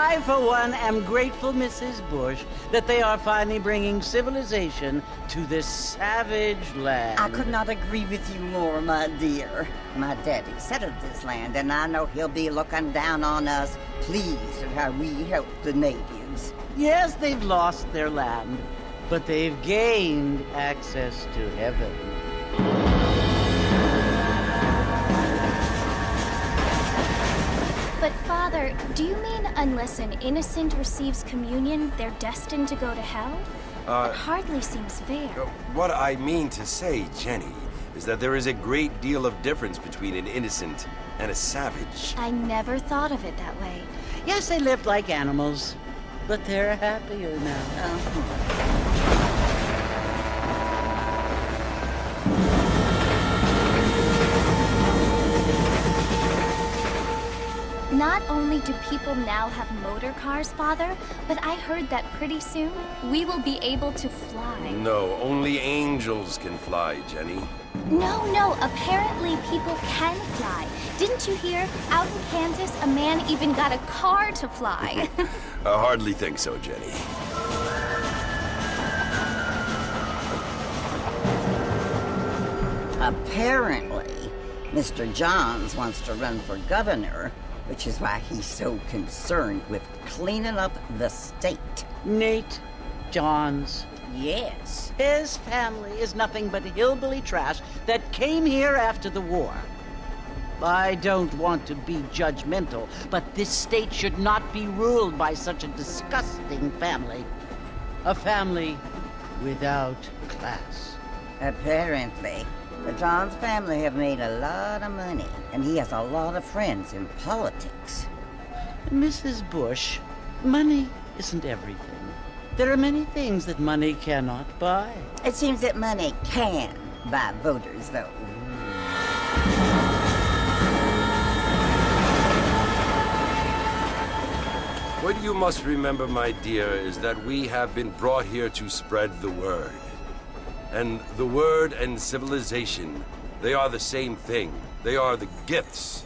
I, for one, am grateful, Mrs. Bush, that they are finally bringing civilization to this savage land. I could not agree with you more, my dear. My daddy settled this land, and I know he'll be looking down on us, pleased at how we help the natives. Yes, they've lost their land, but they've gained access to heaven. But Father, do you mean unless an innocent receives communion, they're destined to go to hell? That hardly seems fair. What I mean to say, Jenny, is that there is a great deal of difference between an innocent and a savage. I never thought of it that way. Yes, they lived like animals, but they're happier now. Not only do people now have motor cars, Father, but I heard that pretty soon we will be able to fly. No, only angels can fly, Jenny. No, apparently people can fly. Didn't you hear? Out in Kansas, a man even got a car to fly. I hardly think so, Jenny. Apparently, Mr. Johns wants to run for governor, which is why he's so concerned with cleaning up the state. Nate Johns. Yes. His family is nothing but hillbilly trash that came here after the war. I don't want to be judgmental, but this state should not be ruled by such a disgusting family. A family without class. Apparently. The Johns family have made a lot of money, and he has a lot of friends in politics. Mrs. Bush, money isn't everything. There are many things that money cannot buy. It seems that money can buy voters, though. What you must remember, my dear, is that we have been brought here to spread the word. And the word and civilization, they are the same thing. They are the gifts.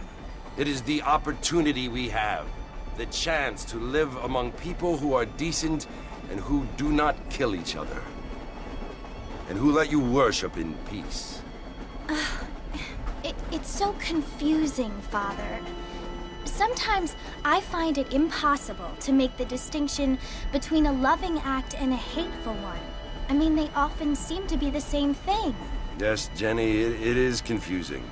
It is the opportunity we have, the chance to live among people who are decent and who do not kill each other, and who let you worship in peace. It's so confusing, Father. Sometimes I find it impossible to make the distinction between a loving act and a hateful one. I mean, they often seem to be the same thing. Yes, Jenny, it is confusing.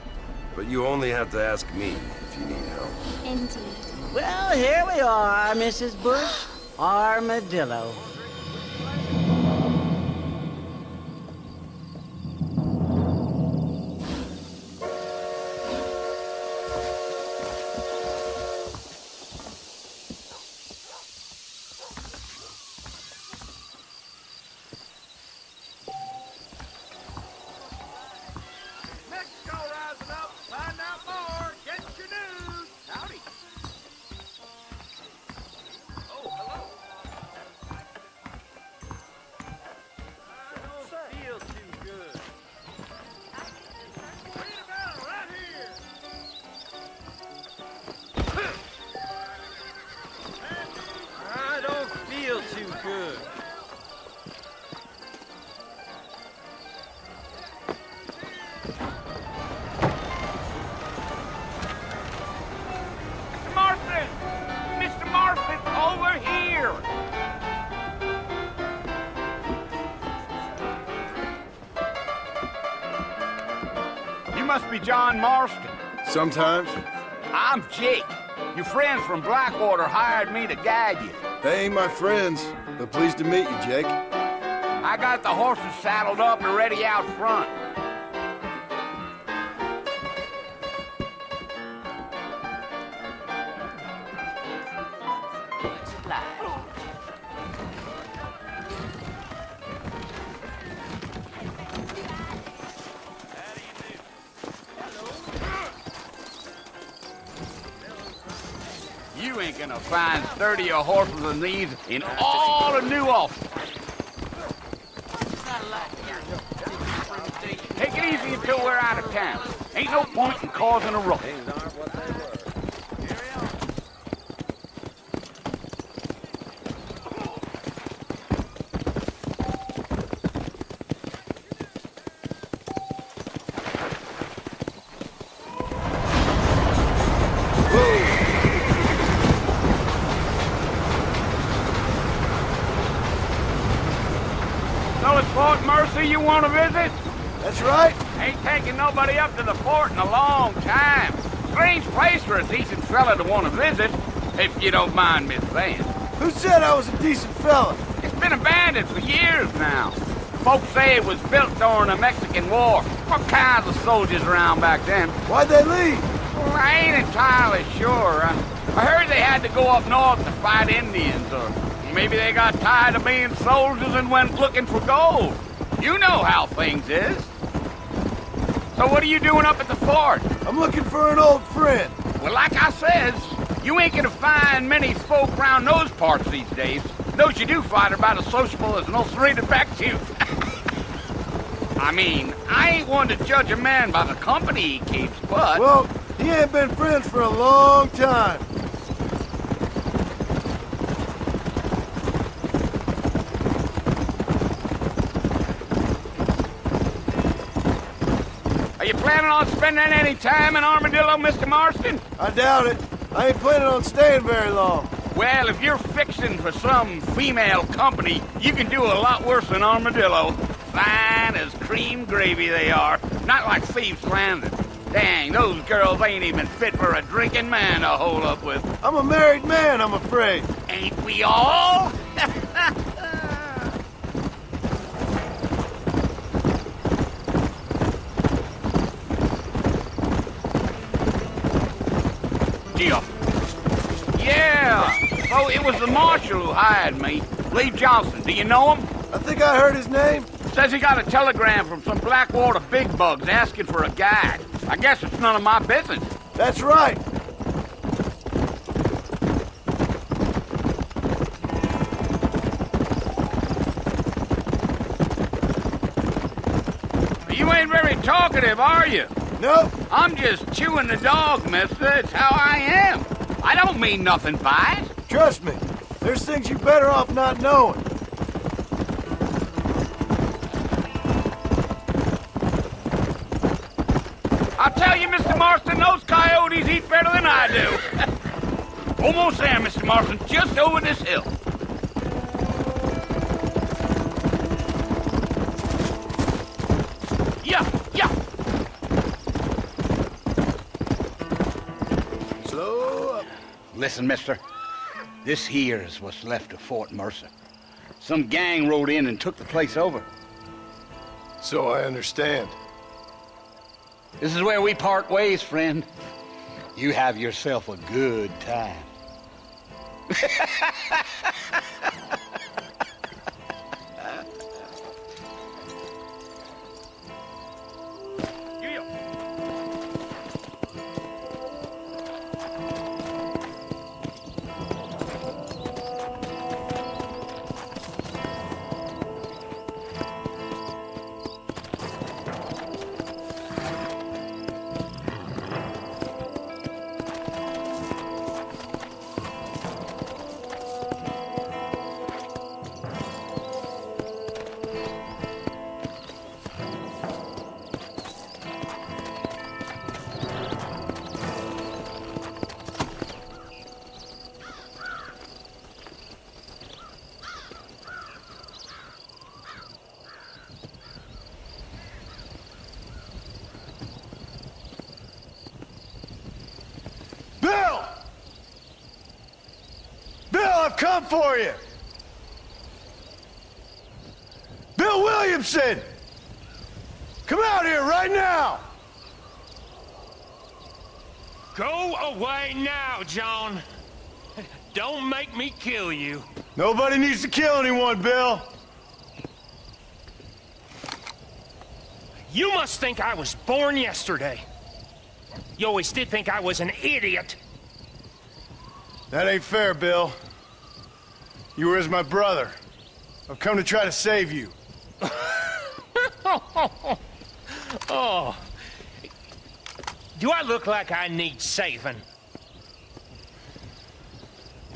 But you only have to ask me if you need help. Indeed. Well, here we are, Mrs. Bush. Armadillo. Must be John Marston. Sometimes. I'm Jake. Your friends from Blackwater hired me to guide you. They ain't my friends, but pleased to meet you, Jake. I got the horses saddled up and ready out front. You ain't gonna find 30 horses than these in all of New Ulster. Take it easy until we're out of town. Ain't no point in causing a ruckus. who you want to visit? That's right. Ain't taking nobody up to the fort in a long time. Strange place for a decent fella to want to visit, if you don't mind me saying. Who said I was a decent fella? It's been abandoned for years now. Folks say it was built during the Mexican War. What kinds of soldiers around back then? Why'd they leave? Well, I ain't entirely sure. I heard they had to go up north to fight Indians, or maybe they got tired of being soldiers and went looking for gold. You know how things is. So what are you doing up at the fort? I'm looking for an old friend. Well, like I says, you ain't gonna find many folk around those parts these days. Those you do find are about as sociable as an ulcerated back tooth. I mean, I ain't one to judge a man by the company he keeps, but... Well, he ain't been friends for a long time. Are you planning on spending any time in Armadillo, Mr. Marston? I doubt it. I ain't planning on staying very long. Well, if you're fixing for some female company, you can do a lot worse than Armadillo. Fine as cream gravy they are. Not like Thieves' Landing. Dang, those girls ain't even fit for a drinking man to hold up with. I'm a married man, I'm afraid. Ain't we all? Deal. Yeah. Oh, it was the marshal who hired me. Lee Johnson. Do you know him? I think I heard his name. Says he got a telegram from some Blackwater big bugs asking for a guide. I guess it's none of my business. That's right. You ain't very talkative, are you? Nope. I'm just chewing the dog, mister. It's how I am. I don't mean nothing by it. Trust me. There's things you're better off not knowing. I'll tell you, Mr. Marston, those coyotes eat better than I do. Almost there, Mr. Marston, just over this hill. Yeah. Slow up. Listen, mister. This here is what's left of Fort Mercer. Some gang rode in and took the place over. So I understand. This is where we part ways, friend. You have yourself a good time. I've come for you! Bill Williamson! Come out here right now! Go away now, John. Don't make me kill you. Nobody needs to kill anyone, Bill. You must think I was born yesterday. You always did think I was an idiot. That ain't fair, Bill. You were as my brother. I've come to try to save you. Oh. Do I look like I need saving?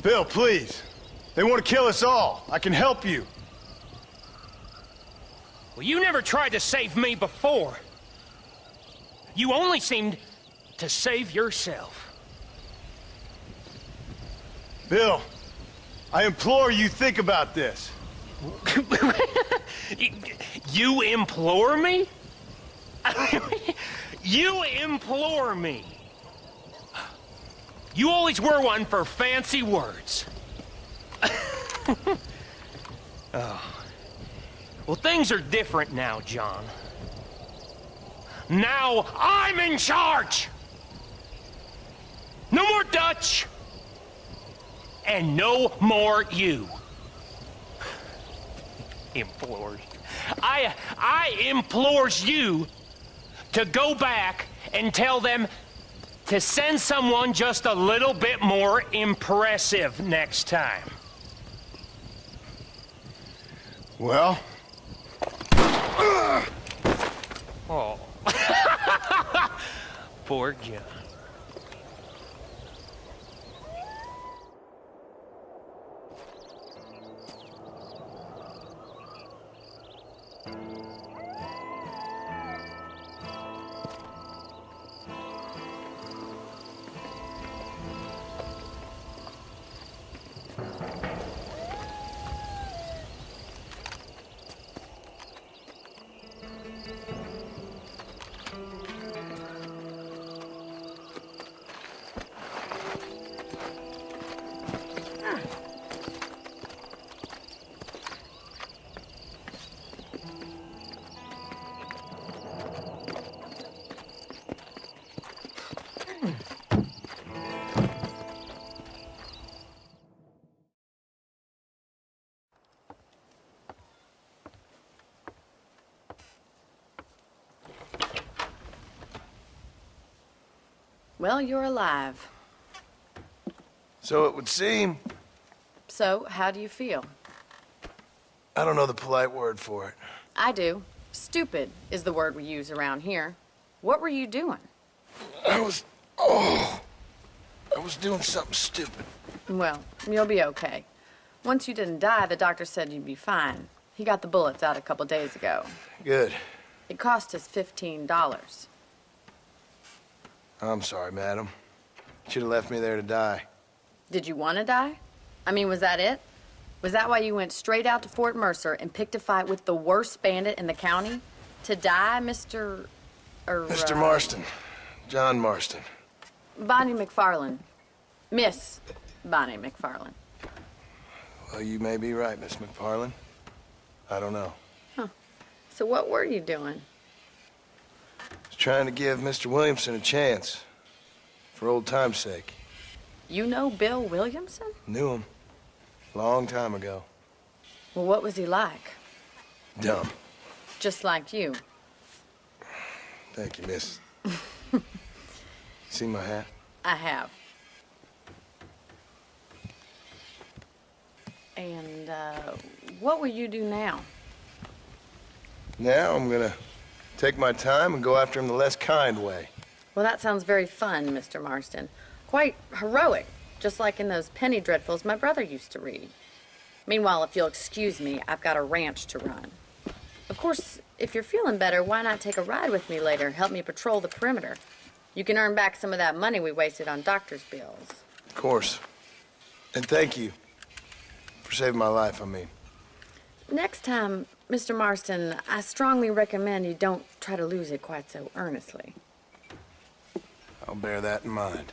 Bill, please. They want to kill us all. I can help you. Well, you never tried to save me before. You only seemed to save yourself. Bill, I implore you think about this. You implore me? You implore me. You always were one for fancy words. Oh. Well, things are different now, John. Now I'm in charge! No more Dutch! And no more you. Implores. I implores you to go back and tell them to send someone just a little bit more impressive next time. Well? Oh. Poor John. Well, you're alive. So it would seem. So, how do you feel? I don't know the polite word for it. I do. Stupid is the word we use around here. What were you doing? I was doing something stupid. Well, you'll be okay. Once you didn't die, the doctor said you'd be fine. He got the bullets out a couple days ago. Good. It cost us $15. I'm sorry, madam. Should have left me there to die. Did you want to die? I mean, was that it? Was that why you went straight out to Fort Mercer and picked a fight with the worst bandit in the county? To die, Mr. Mr. Marston. John Marston. Bonnie McFarland. Miss Bonnie McFarland. Well, you may be right, Miss McFarland. I don't know. Huh. So what were you doing? I was trying to give Mr. Williamson a chance. For old time's sake. You know Bill Williamson? Knew him. Long time ago. Well, what was he like? Dumb. Just like you. Thank you, miss. See my hat? I have. And, what will you do now? Now I'm gonna take my time and go after him the less kind way. Well, that sounds very fun, Mr. Marston. Quite heroic, just like in those penny dreadfuls my brother used to read. Meanwhile, if you'll excuse me, I've got a ranch to run. Of course, if you're feeling better, why not take a ride with me later? Help me patrol the perimeter. You can earn back some of that money we wasted on doctor's bills. Of course. And thank you for saving my life, I mean. Next time, Mr. Marston, I strongly recommend you don't try to lose it quite so earnestly. I'll bear that in mind.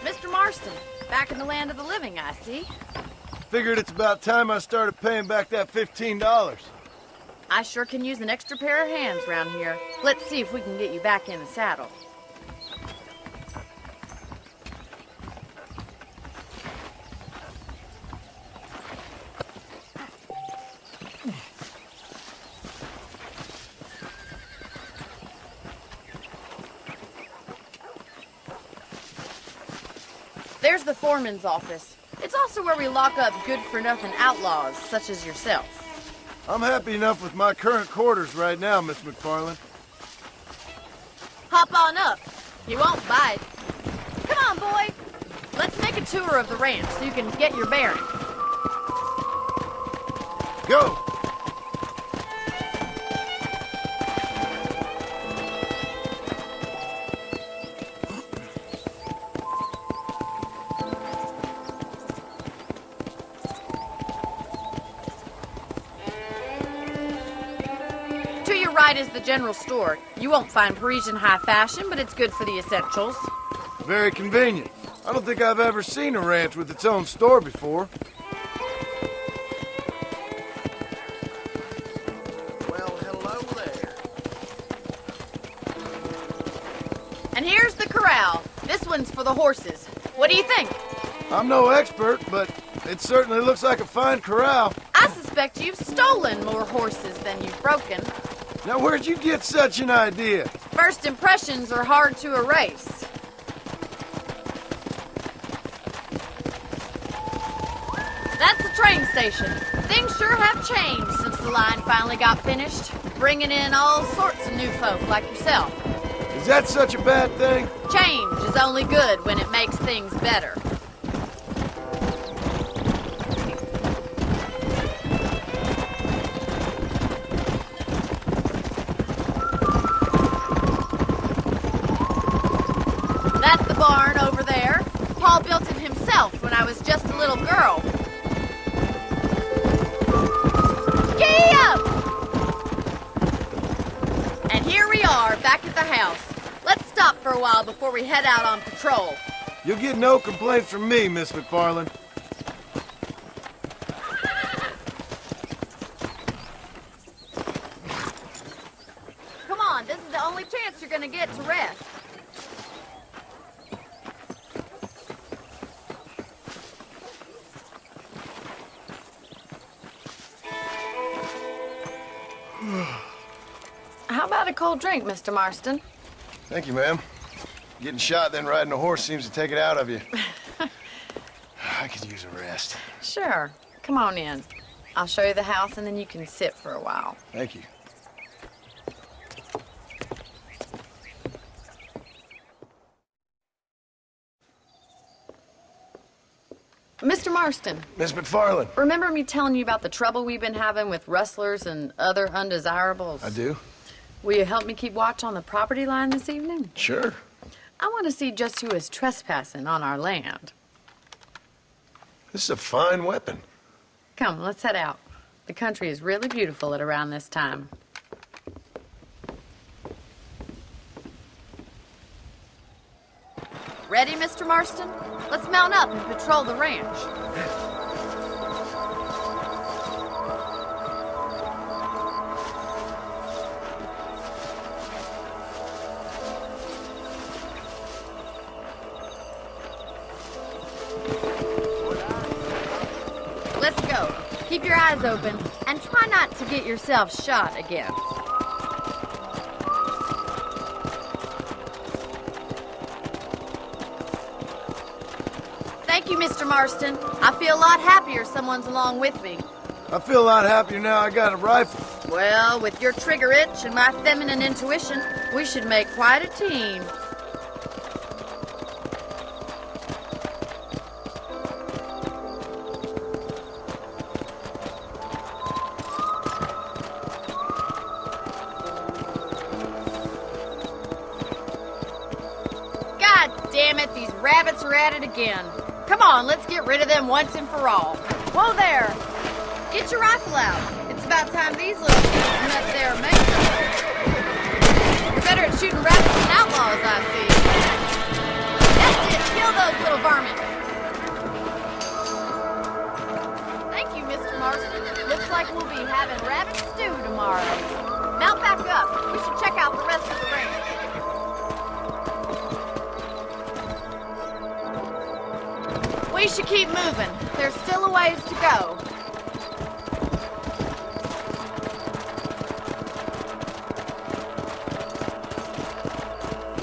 Mr. Marston, back in the land of the living, I see. figured it's about time I started paying back that $15. I sure can use an extra pair of hands around here. Let's see if we can get you back in the saddle. There's the foreman's office. It's also where we lock up good-for-nothing outlaws, such as yourself. I'm happy enough with my current quarters right now, Miss McFarland. Hop on up. You won't bite. Come on, boy. Let's make a tour of the ranch so you can get your bearings. Go! Right is the general store. You won't find Parisian high fashion, but it's good for the essentials. Very convenient. I don't think I've ever seen a ranch with its own store before. Well, hello there. And here's the corral. This one's for the horses. What do you think? I'm no expert, but it certainly looks like a fine corral. I suspect you've stolen more horses than you've broken. Now, where'd you get such an idea? First impressions are hard to erase. That's the train station. Things sure have changed since the line finally got finished, bringing in all sorts of new folk like yourself. Is that such a bad thing? Change is only good when it makes things better. That's the barn over there. Paul built it himself when I was just a little girl. Giddy up! And here we are, back at the house. Let's stop for a while before we head out on patrol. You'll get no complaints from me, Miss McFarland. Come on, this is the only chance you're gonna get to rest. How about a cold drink, Mr. Marston? Thank you, ma'am. Getting shot, then riding a horse seems to take it out of you. I could use a rest. Sure. Come on in. I'll show you the house and then you can sit for a while. Thank you. Mr. Marston. Miss McFarland. Remember me telling you about the trouble we've been having with rustlers and other undesirables? I do. Will you help me keep watch on the property line this evening? Sure. I want to see just who is trespassing on our land. This is a fine weapon. Come, let's head out. The country is really beautiful at around this time. Ready, Mr. Marston? Let's mount up and patrol the ranch. Let's go. Keep your eyes open and try not to get yourself shot again. Thank you, Mr. Marston. I feel a lot happier someone's along with me. I feel a lot happier now I got a rifle. Well, with your trigger itch and my feminine intuition, we should make quite a team. God damn it, these rabbits are at it again. Come on, let's get rid of them once and for all. Whoa there! Get your rifle out. It's about time these little things met their maker. You're better at shooting rabbits than outlaws, I see. That's it, kill those little varmints. We should keep moving. There's still a ways to go.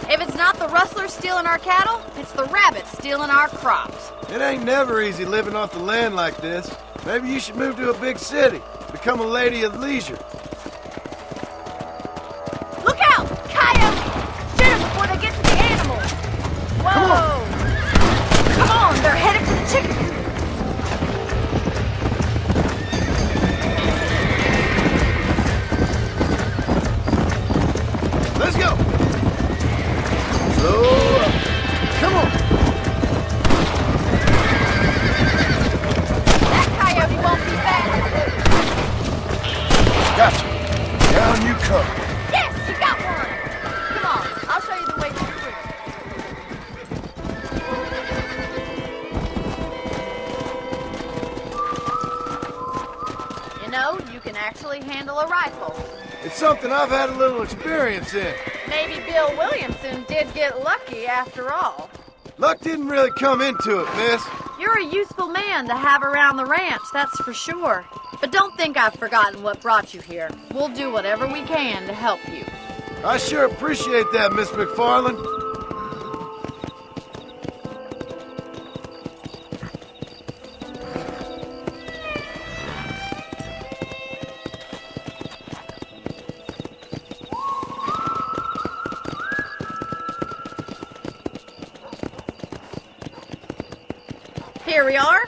If it's not the rustlers stealing our cattle, it's the rabbits stealing our crops. It ain't never easy living off the land like this. Maybe you should move to a big city. Become a lady of leisure. Look out! Coyotes! Shoot them before they get to the animals! Whoa! Come on, they're headed for the chicken coop. Let's go! Slow up. Come on! That coyote won't be back. Gotcha. Down you come. Yes, you got one! Come on, I'll show you the way through. You know, you can actually handle a rifle. It's something I've had a little experience in. Maybe Bill Williamson did get lucky after all. Luck didn't really come into it, miss. You're a useful man to have around the ranch, that's for sure. But don't think I've forgotten what brought you here. We'll do whatever we can to help you. I sure appreciate that, Miss McFarland. Here we are.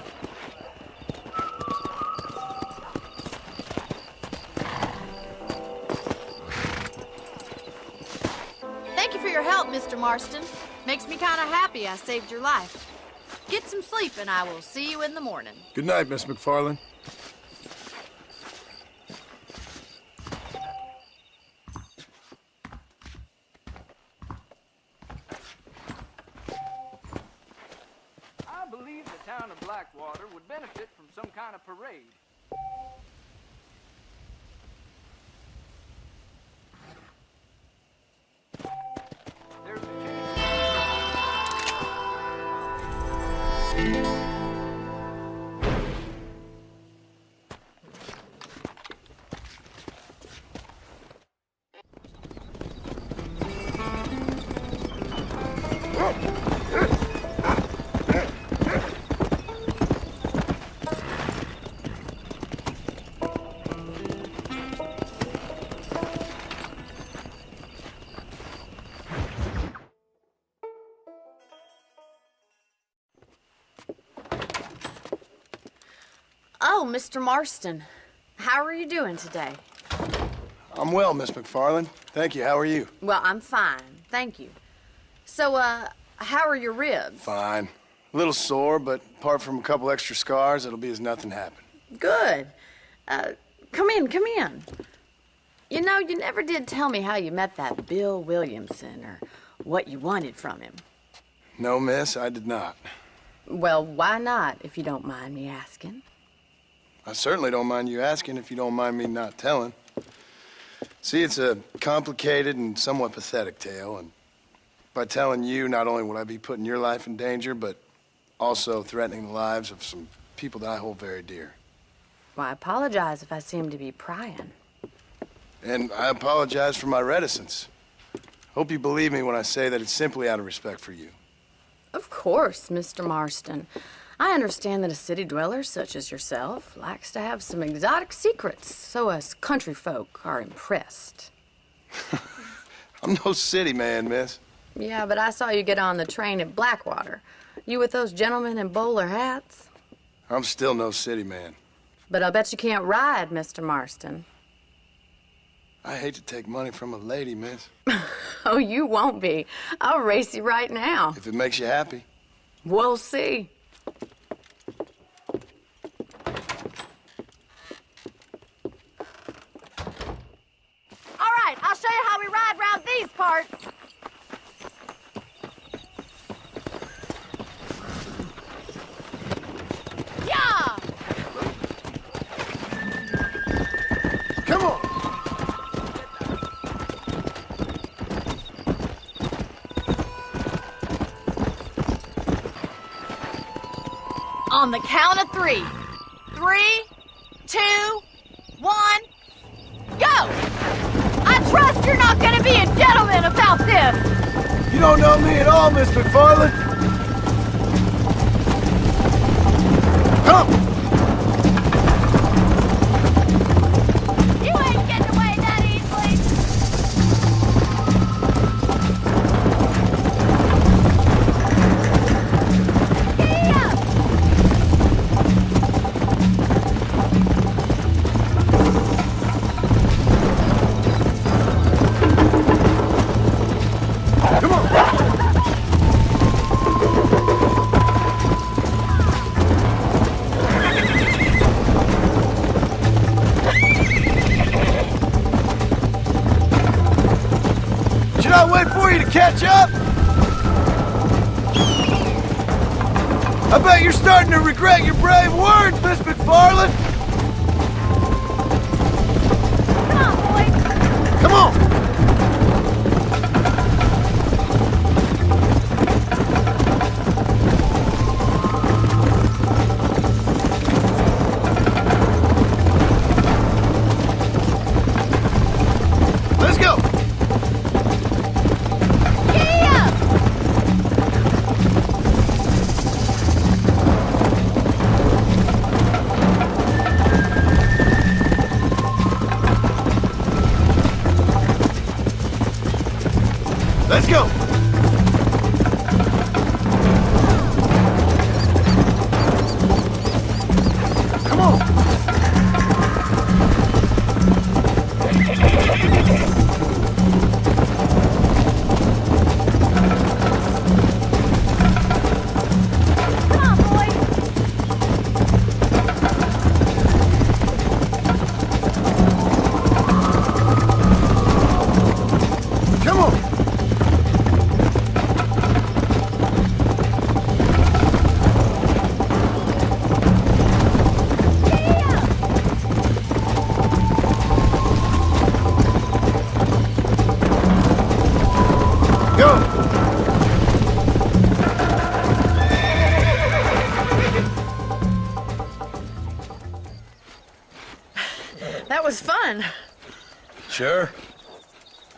Thank you for your help, Mr. Marston. Makes me kind of happy I saved your life. Get some sleep and I will see you in the morning. Good night, Miss McFarland. I believe the town of Blackwater would benefit from some kind of parade. There's a Oh, Mr. Marston. How are you doing today? I'm well, Miss McFarland. Thank you. How are you? Well, I'm fine. Thank you. So, how are your ribs? Fine. A little sore, but apart from a couple extra scars, it'll be as nothing happened. Good. Come in, come in. You know, you never did tell me how you met that Bill Williamson or what you wanted from him. No, miss, I did not. Well, why not, if you don't mind me asking? I certainly don't mind you asking if you don't mind me not telling. See, it's a complicated and somewhat pathetic tale, and by telling you, not only would I be putting your life in danger, but also threatening the lives of some people that I hold very dear. Well, I apologize if I seem to be prying. And I apologize for my reticence. Hope you believe me when I say that it's simply out of respect for you. Of course, Mr. Marston. I understand that a city dweller such as yourself likes to have some exotic secrets, so us country folk are impressed. I'm no city man, miss. Yeah, but I saw you get on the train at Blackwater. You with those gentlemen in bowler hats? I'm still no city man. But I'll bet you can't ride, Mr. Marston. I hate to take money from a lady, miss. Oh, you won't be. I'll race you right now. If it makes you happy. We'll see. All right, I'll show you how we ride round these parts. Yeah! Come on! On the count of 3. 3, 2, 1, go! I trust you're not gonna be a gentleman about this! You don't know me at all, Miss McFarland. Come! You ain't getting away that easily. Come on! Should I wait for you to catch up? I bet you're starting to regret your brave words, Miss McFarland. Come on, boys. Come on! Let's go! Let's go! Come on! Come on, boys. Come on! Go! That was fun. Sure.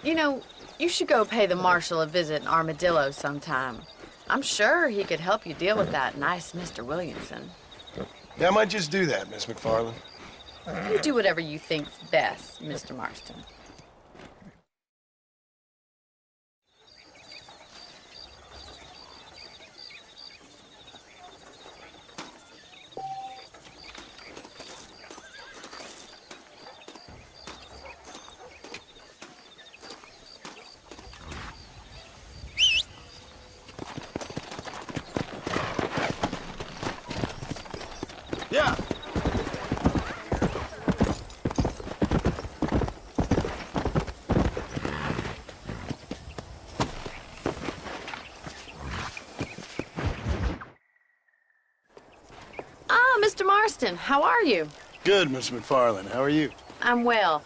You know, you should go pay the marshal a visit in Armadillo sometime. I'm sure he could help you deal with that nice Mr. Williamson. Yeah, I might just do that, Miss McFarland. You do whatever you think's best, Mr. Marston. Yeah. Ah, Mr. Marston, how are you? Good, Miss McFarland. How are you? I'm well.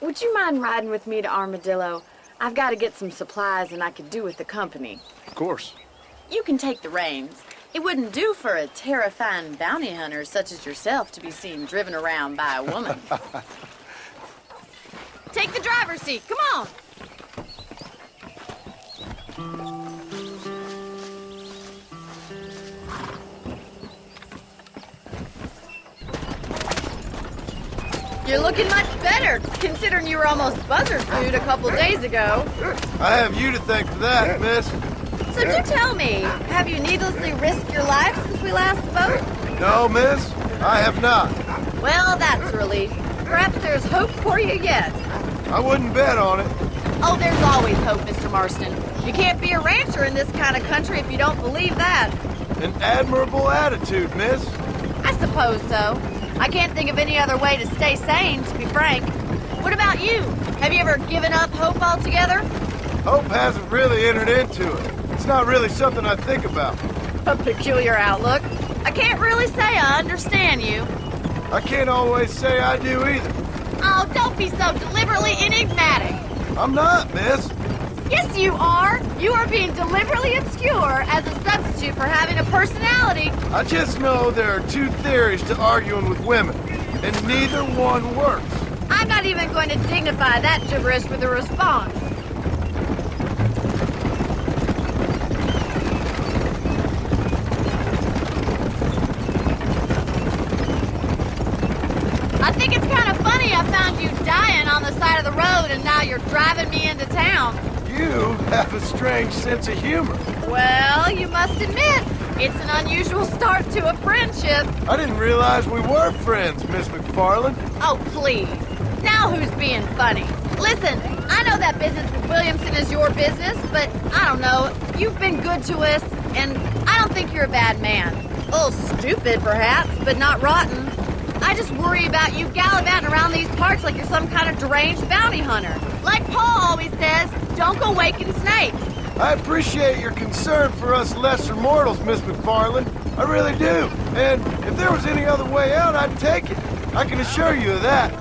Would you mind riding with me to Armadillo? I've got to get some supplies and I could do with the company. Of course. You can take the reins. It wouldn't do for a terrifying bounty hunter such as yourself to be seen driven around by a woman. Take the driver's seat. Come on. You're looking much better, considering you were almost buzzard food a couple days ago. I have you to thank for that, miss. So do tell me, have you needlessly risked your life since we last spoke? No, miss, I have not. Well, that's a relief. Perhaps there's hope for you yet. I wouldn't bet on it. Oh, there's always hope, Mr. Marston. You can't be a rancher in this kind of country if you don't believe that. An admirable attitude, miss. I suppose so. I can't think of any other way to stay sane, to be frank. What about you? Have you ever given up hope altogether? Hope hasn't really entered into it. It's not really something I think about. A peculiar outlook. I can't really say I understand you. I can't always say I do either. Oh, don't be so deliberately enigmatic. I'm not, miss. Yes, you are. You are being deliberately obscure as a substitute for having a personality. I just know there are two theories to arguing with women, and neither one works. I'm not even going to dignify that gibberish with a response. I think it's kind of funny I found you dying on the side of the road and now you're driving me into town. You have a strange sense of humor. Well, you must admit, it's an unusual start to a friendship. I didn't realize we were friends, Miss McFarland. Oh, please. Now who's being funny? Listen, I know that business with Williamson is your business, but I don't know. You've been good to us, and I don't think you're a bad man. A little stupid, perhaps, but not rotten. I just worry about you gallivanting around these parts like you're some kind of deranged bounty hunter. Like Paul always says, don't go waking snakes. I appreciate your concern for us lesser mortals, Miss McFarland. I really do. And if there was any other way out, I'd take it. I can assure you of that.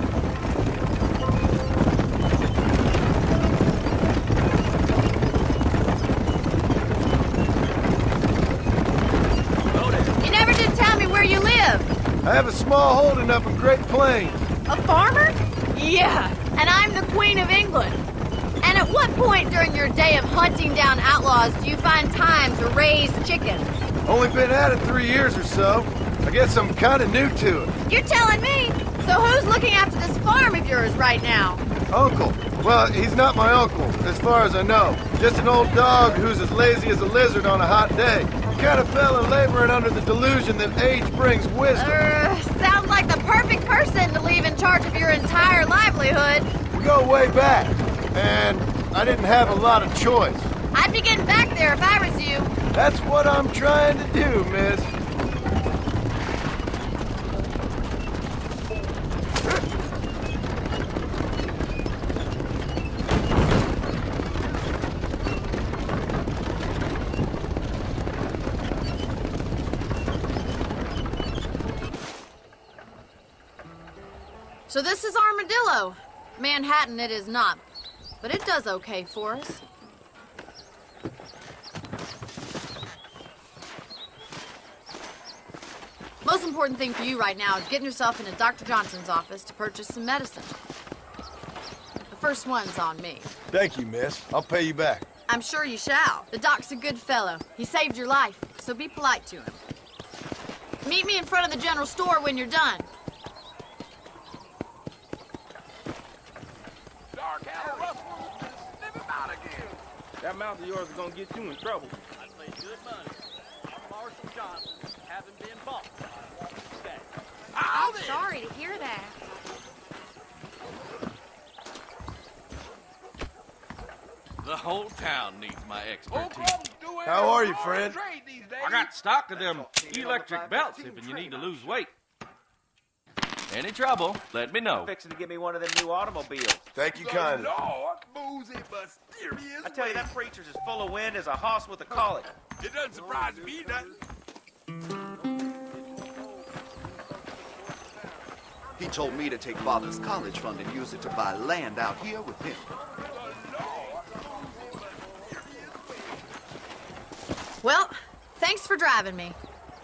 You never did tell me where you live. I have a small holding up in Great Plains. A farmer? Yeah, and I'm the Queen of England. And at what point during your day of hunting down outlaws do you find time to raise chickens? Only been at it 3 years or so. I guess I'm kind of new to it. You're telling me? So who's looking after this farm of yours right now? Uncle. Well, he's not my uncle, as far as I know. Just an old dog who's as lazy as a lizard on a hot day. Kind of fella laboring under the delusion that age brings wisdom. Sounds like the perfect person to leave in charge of your entire livelihood. We go way back, and I didn't have a lot of choice. I'd be getting back there if I was you. That's what I'm trying to do, miss. So this is Armadillo. Manhattan it is not, but it does okay for us. Most important thing for you right now is getting yourself into Dr. Johnson's office to purchase some medicine. The first one's on me. Thank you, miss. I'll pay you back. I'm sure you shall. The doc's a good fellow. He saved your life, so be polite to him. Meet me in front of the general store when you're done. That mouth of yours is gonna get you in trouble. I paid good money. I'm Marshall Johnson, haven't been bought. I'm sorry to hear that. The whole town needs my expertise. How are you, friend? I got stock of them electric belts if you need to lose weight. Any trouble, let me know. Fixing to get me one of them new automobiles. Thank you kindly. I tell you, that preacher's as full of wind as a hoss with a colic. It doesn't surprise me, does it? He told me to take Father's college fund and use it to buy land out here with him. Well, thanks for driving me.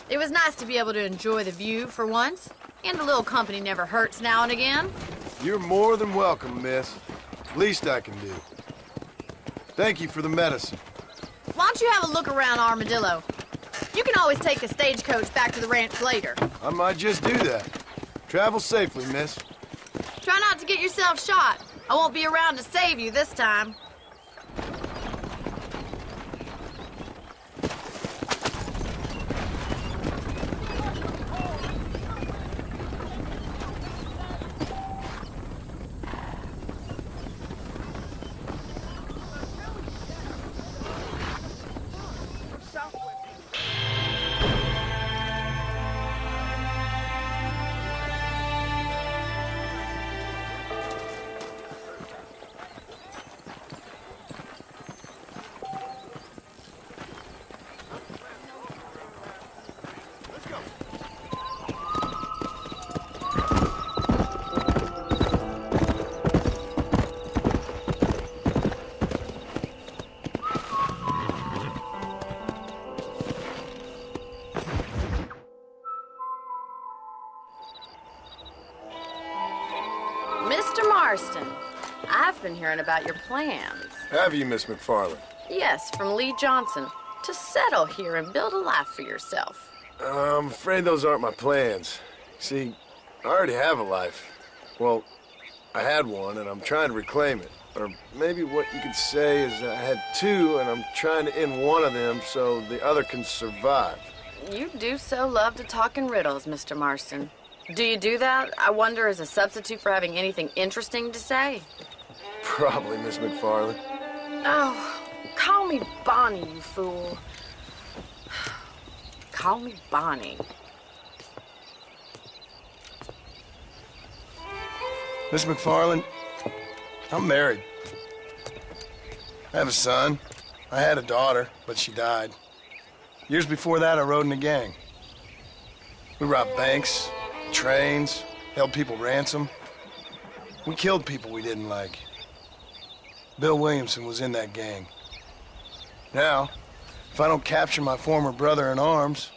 It was nice to be able to enjoy the view for once, and a little company never hurts now and again. You're more than welcome, miss. Least I can do. Thank you for the medicine. Why don't you have a look around Armadillo? You can always take a stagecoach back to the ranch later. I might just do that. Travel safely, miss. Try not to get yourself shot. I won't be around to save you this time. Marston, I've been hearing about your plans. Have you, Miss McFarland? Yes, from Lee Johnson, to settle here and build a life for yourself. I'm afraid those aren't my plans. See, I already have a life. Well, I had one, and I'm trying to reclaim it. Or maybe what you could say is that I had two, and I'm trying to end one of them so the other can survive. You do so love to talk in riddles, Mr. Marston. Do you do that, I wonder, as a substitute for having anything interesting to say? Probably, Miss McFarland. Oh, call me Bonnie, you fool. Call me Bonnie. Miss McFarland, I'm married. I have a son. I had a daughter, but she died. Years before that, I rode in a gang. We robbed banks, trains, held people ransom. We killed people we didn't like. Bill Williamson was in that gang. Now, if I don't capture my former brother in arms,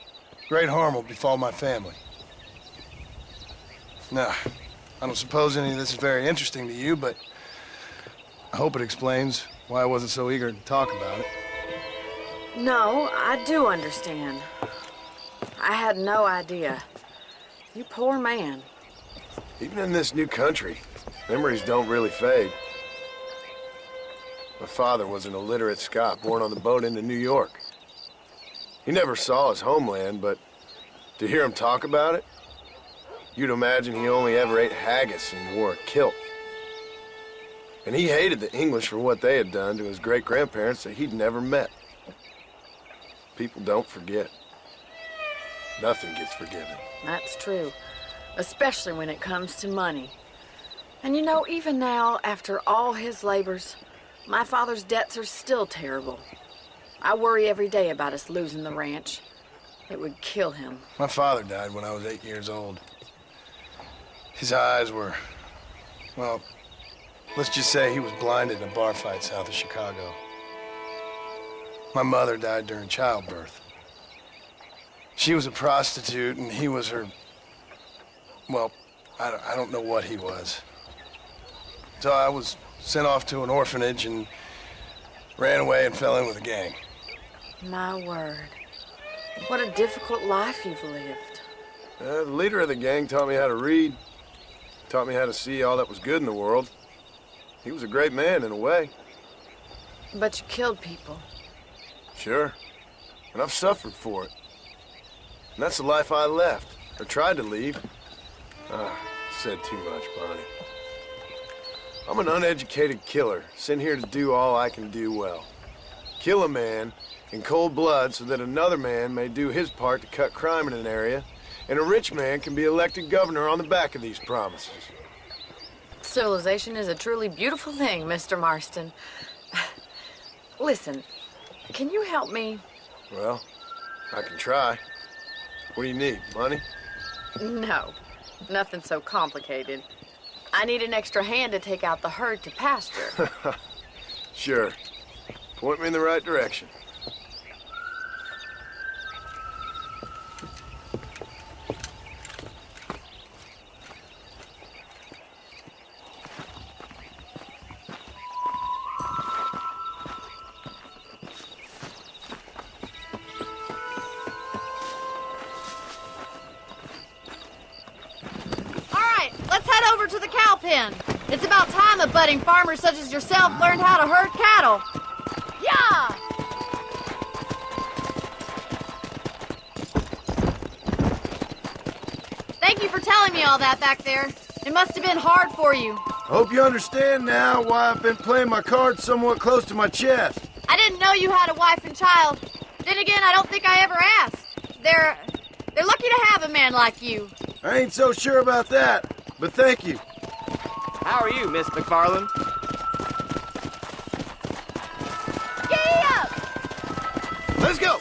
great harm will befall my family. Now, I don't suppose any of this is very interesting to you, but I hope it explains why I wasn't so eager to talk about it. No, I do understand. I had no idea. You poor man. Even in this new country, memories don't really fade. My father was an illiterate Scot born on the boat into New York. He never saw his homeland, but to hear him talk about it, you'd imagine he only ever ate haggis and wore a kilt. And he hated the English for what they had done to his great-grandparents that he'd never met. People don't forget. Nothing gets forgiven. That's true, especially when it comes to money. And you know, even now, after all his labors, my father's debts are still terrible. I worry every day about us losing the ranch. It would kill him. My father died when I was 8 years old. His eyes were, well, let's just say he was blinded in a bar fight south of Chicago. My mother died during childbirth. She was a prostitute, and he was her, well, I don't know what he was. So I was sent off to an orphanage and ran away and fell in with a gang. My word. What a difficult life you've lived. The leader of the gang taught me how to read, taught me how to see all that was good in the world. He was a great man in a way. But you killed people. Sure. And I've suffered for it. And that's the life I left, or tried to leave. Said too much, Bonnie. I'm an uneducated killer, sent here to do all I can do well. Kill a man in cold blood so that another man may do his part to cut crime in an area, and a rich man can be elected governor on the back of these promises. Civilization is a truly beautiful thing, Mr. Marston. Listen, can you help me? Well, I can try. What do you need, money? No, nothing so complicated. I need an extra hand to take out the herd to pasture. Sure. Point me in the right direction. To the cow pen. It's about time a budding farmer such as yourself learned how to herd cattle. Yeah! Thank you for telling me all that back there. It must have been hard for you. Hope you understand now why I've been playing my cards somewhat close to my chest. I didn't know you had a wife and child. Then again, I don't think I ever asked. They're lucky to have a man like you. I ain't so sure about that. But thank you. How are you, Miss McFarland? Giddy up! Let's go!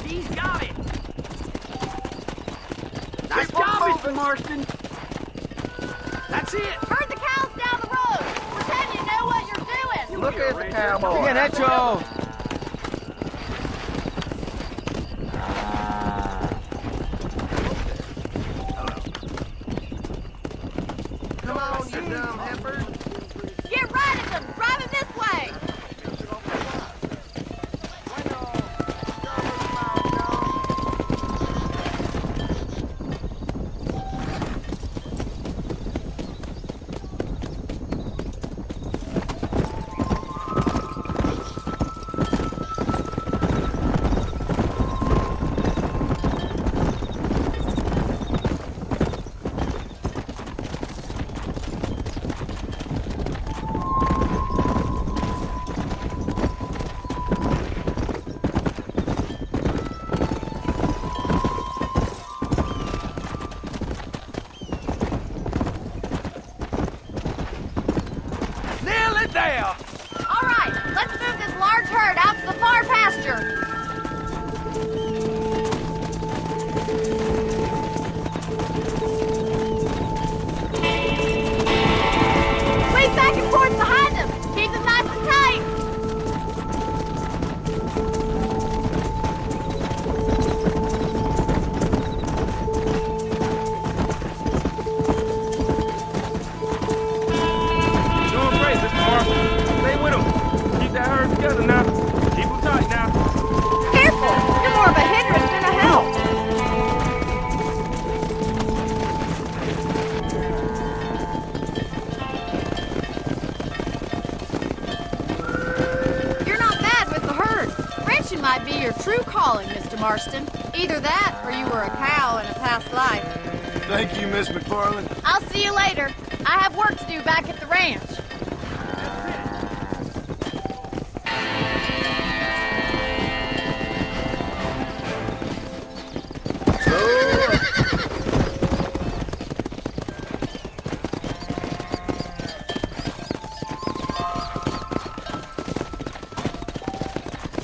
He's got it! Nice job, Mr. Marston! That's it! Herd the cows down the road! Pretend you know what you're doing! Look at the cowboy! Yeah, that's all. there! All right, let's move this large herd out to the far pasture. Squeeze back and forth behind them. Keep them nice and tight. Doing great, Mr. Marston. Stay with him. Keep that herd together now. Keep them tight now. Careful. You're more of a hindrance than a help. You're not bad with the herd. Ranching might be your true calling, Mr. Marston. Either that, or you were a cow in a past life. Thank you, Miss McFarland. I'll see you later. I have work to do back at the ranch.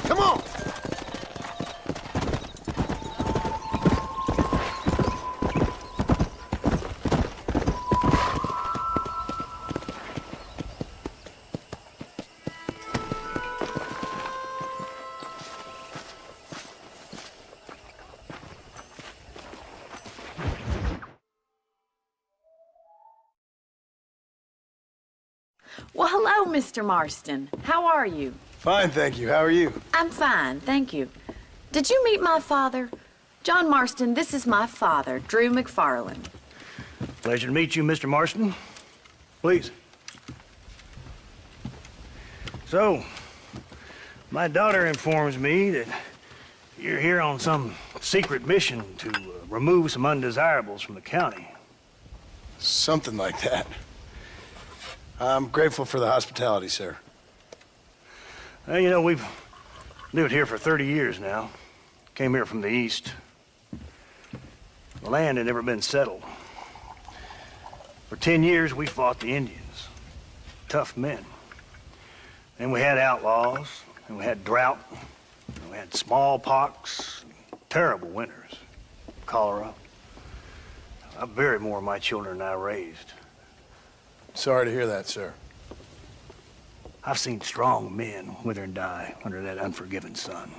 Come on! Well, hello, Mr. Marston. How are you? Fine, thank you. How are you? I'm fine, thank you. Did you meet my father? John Marston, this is my father, Drew McFarland. Pleasure to meet you, Mr. Marston. Please. So, my daughter informs me that you're here on some secret mission to remove some undesirables from the county. Something like that. I'm grateful for the hospitality, sir. Well, you know, we've lived here for 30 years now. Came here from the east. The land had never been settled. For 10 years, we fought the Indians. Tough men. Then we had outlaws, and we had drought, and we had smallpox, terrible winters, cholera. I buried more of my children than I raised. Sorry to hear that, sir. I've seen strong men wither and die under that unforgiving sun.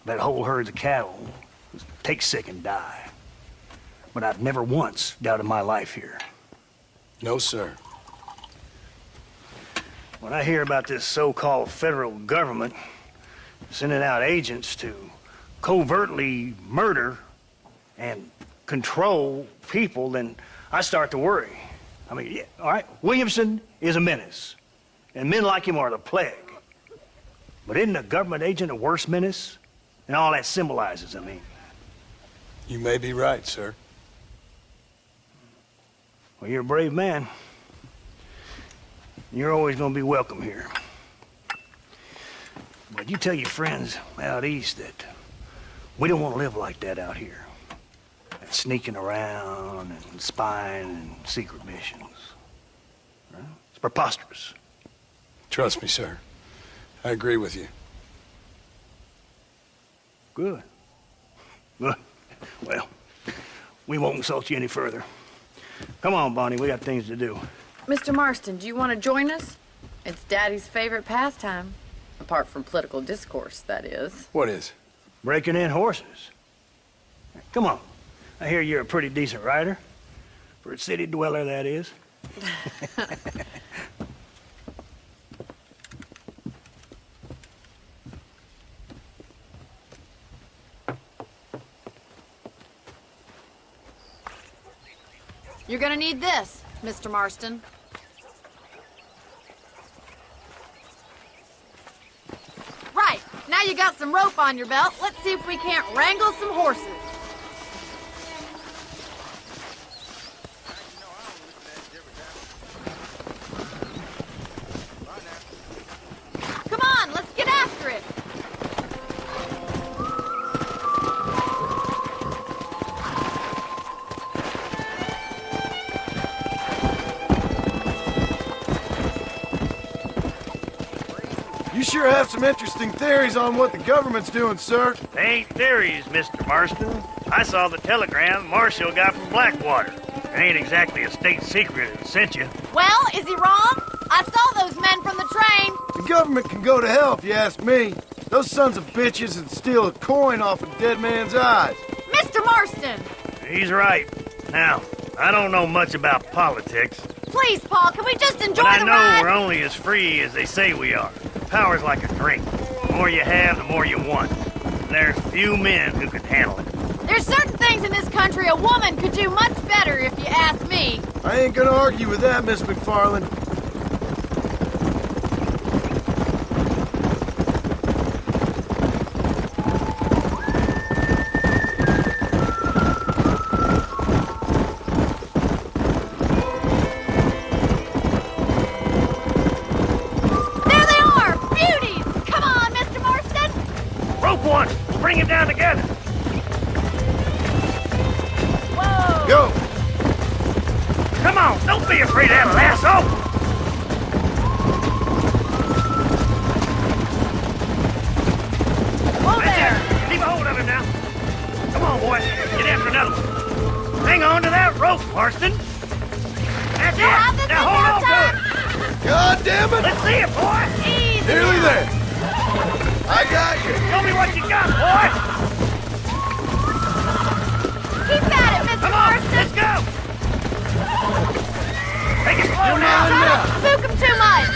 That whole herds of cattle take sick and die. But I've never once doubted my life here. No, sir. When I hear about this so-called federal government sending out agents to covertly murder and control people, then I start to worry. I mean, yeah, all right, Williamson is a menace, and men like him are the plague. But isn't a government agent a worse menace? And all that symbolizes, I mean. You may be right, sir. Well, you're a brave man. You're always going to be welcome here. But you tell your friends out east that we don't want to live like that out here. That sneaking around and spying and secret missions. Right? It's preposterous. Trust me, sir. I agree with you. Good. Good. Well, we won't insult you any further. Come on, Bonnie, we got things to do. Mr. Marston, do you want to join us? It's Daddy's favorite pastime. Apart from political discourse, that is. What is? Breaking in horses. Come on. I hear you're a pretty decent rider. For a city dweller, that is. You're gonna need this, Mr. Marston. Right, now you got some rope on your belt. Let's see if we can't wrangle some horses. Come on, let's get after it. You sure have some interesting theories on what the government's doing, sir. They ain't theories, Mr. Marston. I saw the telegram Marshall got from Blackwater. It ain't exactly a state secret it sent you. Well, is he wrong? I saw those men from the train. The government can go to hell if you ask me. Those sons of bitches would steal a coin off a dead man's eyes. Mr. Marston! He's right. Now, I don't know much about politics. Please, Paul, can we just enjoy But I the know ride? we're only as free as they say we are. Power's like a drink. The more you have, the more you want. There's few men who can handle it. There's certain things in this country a woman could do much better if you ask me. I ain't gonna argue with that, Miss McFarland. There they are! Beauties! Come on, Mr. Marston! Rope one! We'll bring it down together! Whoa! Go! Come on! Don't be afraid of that lasso! Whoa there! Keep a hold of him now. Come on, boy. Get after another one. Hang on to that rope, Marston. That's You'll have it. this Now in hold no on to time. it. God damn it! Let's see it, boy. Easy Nearly now. there. I got you. Show me what you got, boy. Keep at it, Mr. Come on. Marston! Let's go. Take it slow Come now. on Try now. not to spook him too much!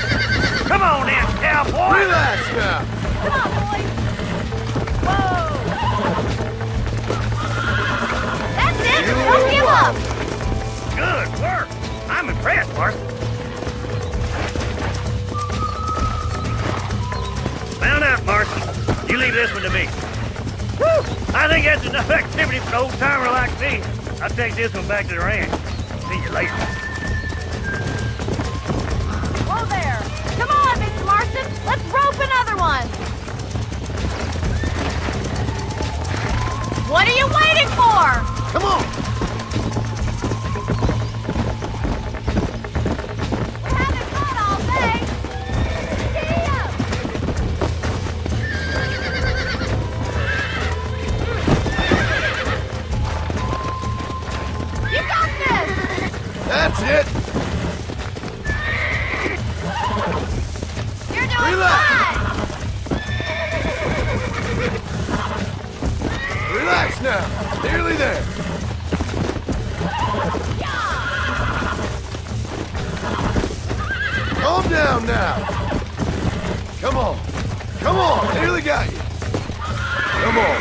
Come on now, cowboy. Relax now. Come on, boys! Whoa! That's it! Don't give up! Good work. I'm impressed, Marston. Mount up, Marston. You leave this one to me. Woo! I think that's enough activity for an old-timer like me. I'll take this one back to the ranch. See you later. Whoa there! Come on, Mr. Marston! Let's rope another one! What are you waiting for? Come on. We haven't fought all day! Giddy up! You got this! That's it. You're doing Relax. fine! Relax now. Nearly there. Calm down now. Come on. Come on. Nearly got you. Come on.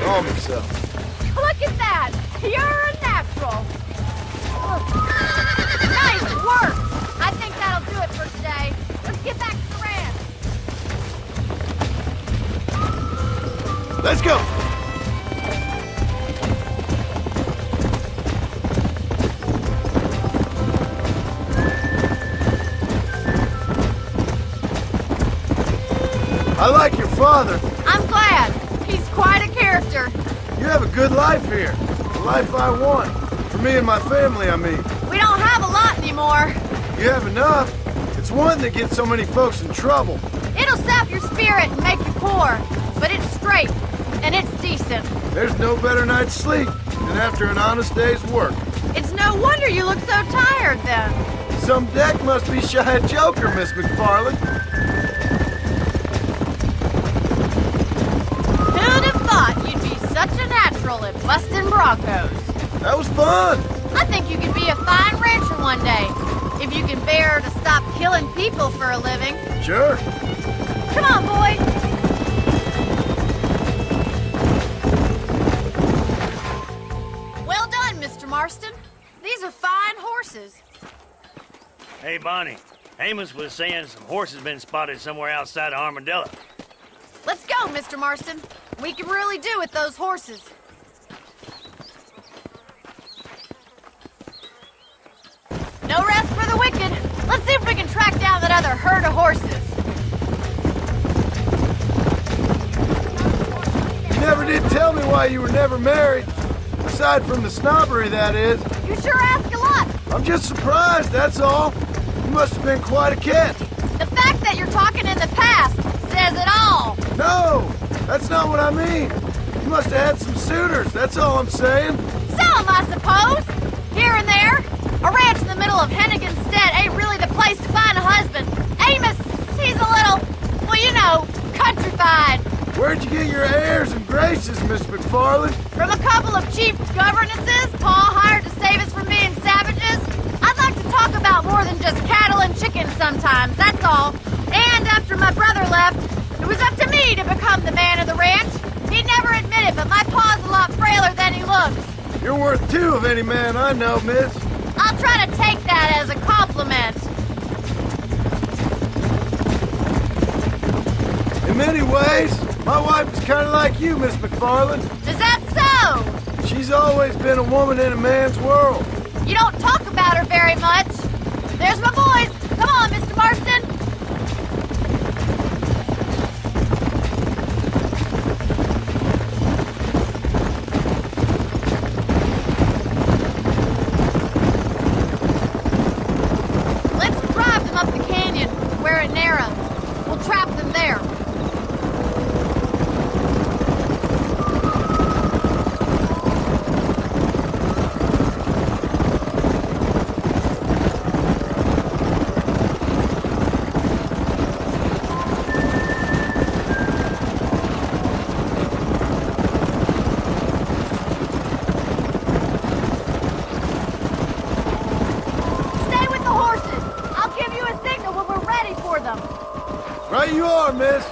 Calm yourself. Look at that! You're a natural! Nice work! I think that'll do it for today. Let's get back to the ranch. Let's go. I like your father. I'm glad. He's quite a character. You have a good life here. The life I want. For me and my family, I mean. We don't have a lot anymore. You have enough. It's one that gets so many folks in trouble. It'll sap your spirit and make you poor. But it's straight. And it's decent. There's no better night's sleep than after an honest day's work. It's no wonder you look so tired then. Some deck must be shy of Joker, Miss McFarland. Who'd have thought you'd be such a natural at busting Broncos? That was fun. I think you could be a fine rancher one day. If you can bear to stop killing people for a living. Sure. Come on, boy. Well done, Mr. Marston. These are fine horses. Hey, Bonnie. Amos was saying some horses been spotted somewhere outside of Armadillo. Let's go, Mr. Marston. We can really do with those horses. No rest for the wicked. Let's see if we can track down that other herd of horses. You never did tell me why you were never married. Aside from the snobbery, that is. You sure ask a lot. I'm just surprised, that's all. You must have been quite a catch. The fact that you're talking in the past says it all. No, that's not what I mean. You must have had some suitors, that's all I'm saying. Some, I suppose. Here and there. A ranch in the middle of Hennigan's Stead ain't really the place to find a husband. Amos, he's a little, well, you know, countrified. Where'd you get your airs and graces, Miss McFarland? From a couple of cheap governesses Pa hired to save us from being savages. I'd like to talk about more than just cattle and chickens sometimes, that's all. And after my brother left, it was up to me to become the man of the ranch. He'd never admit it, but my pa's a lot frailer than he looks. You're worth two of any man I know, miss. I'll try to take that as a compliment. In many ways, my wife is kind of like you, Miss McFarland. Is that so? She's always been a woman in a man's world. You don't talk about her very much. There's my boys. Come on, Mr. Marston. Let's drive them up the canyon where it narrows. We'll trap them there. Stay with the horses. I'll give you a signal when we're ready for them. Right you are, miss.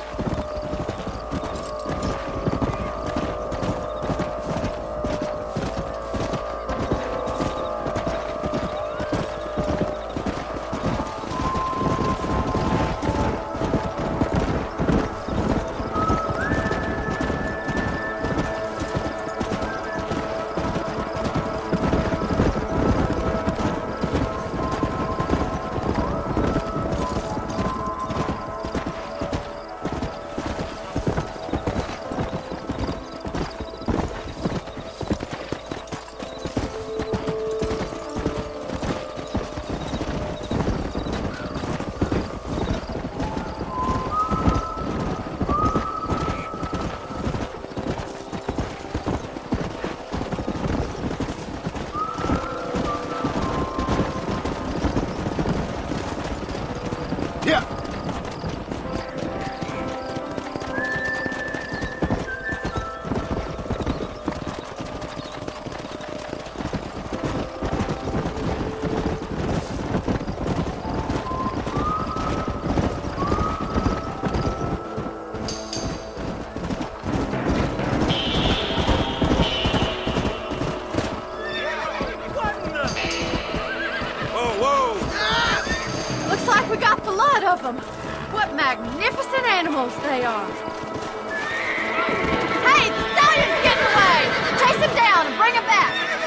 Yeah. Looks like we got the lot of them. What magnificent animals they are. Hey, the stallion's getting away! Chase him down and bring him back.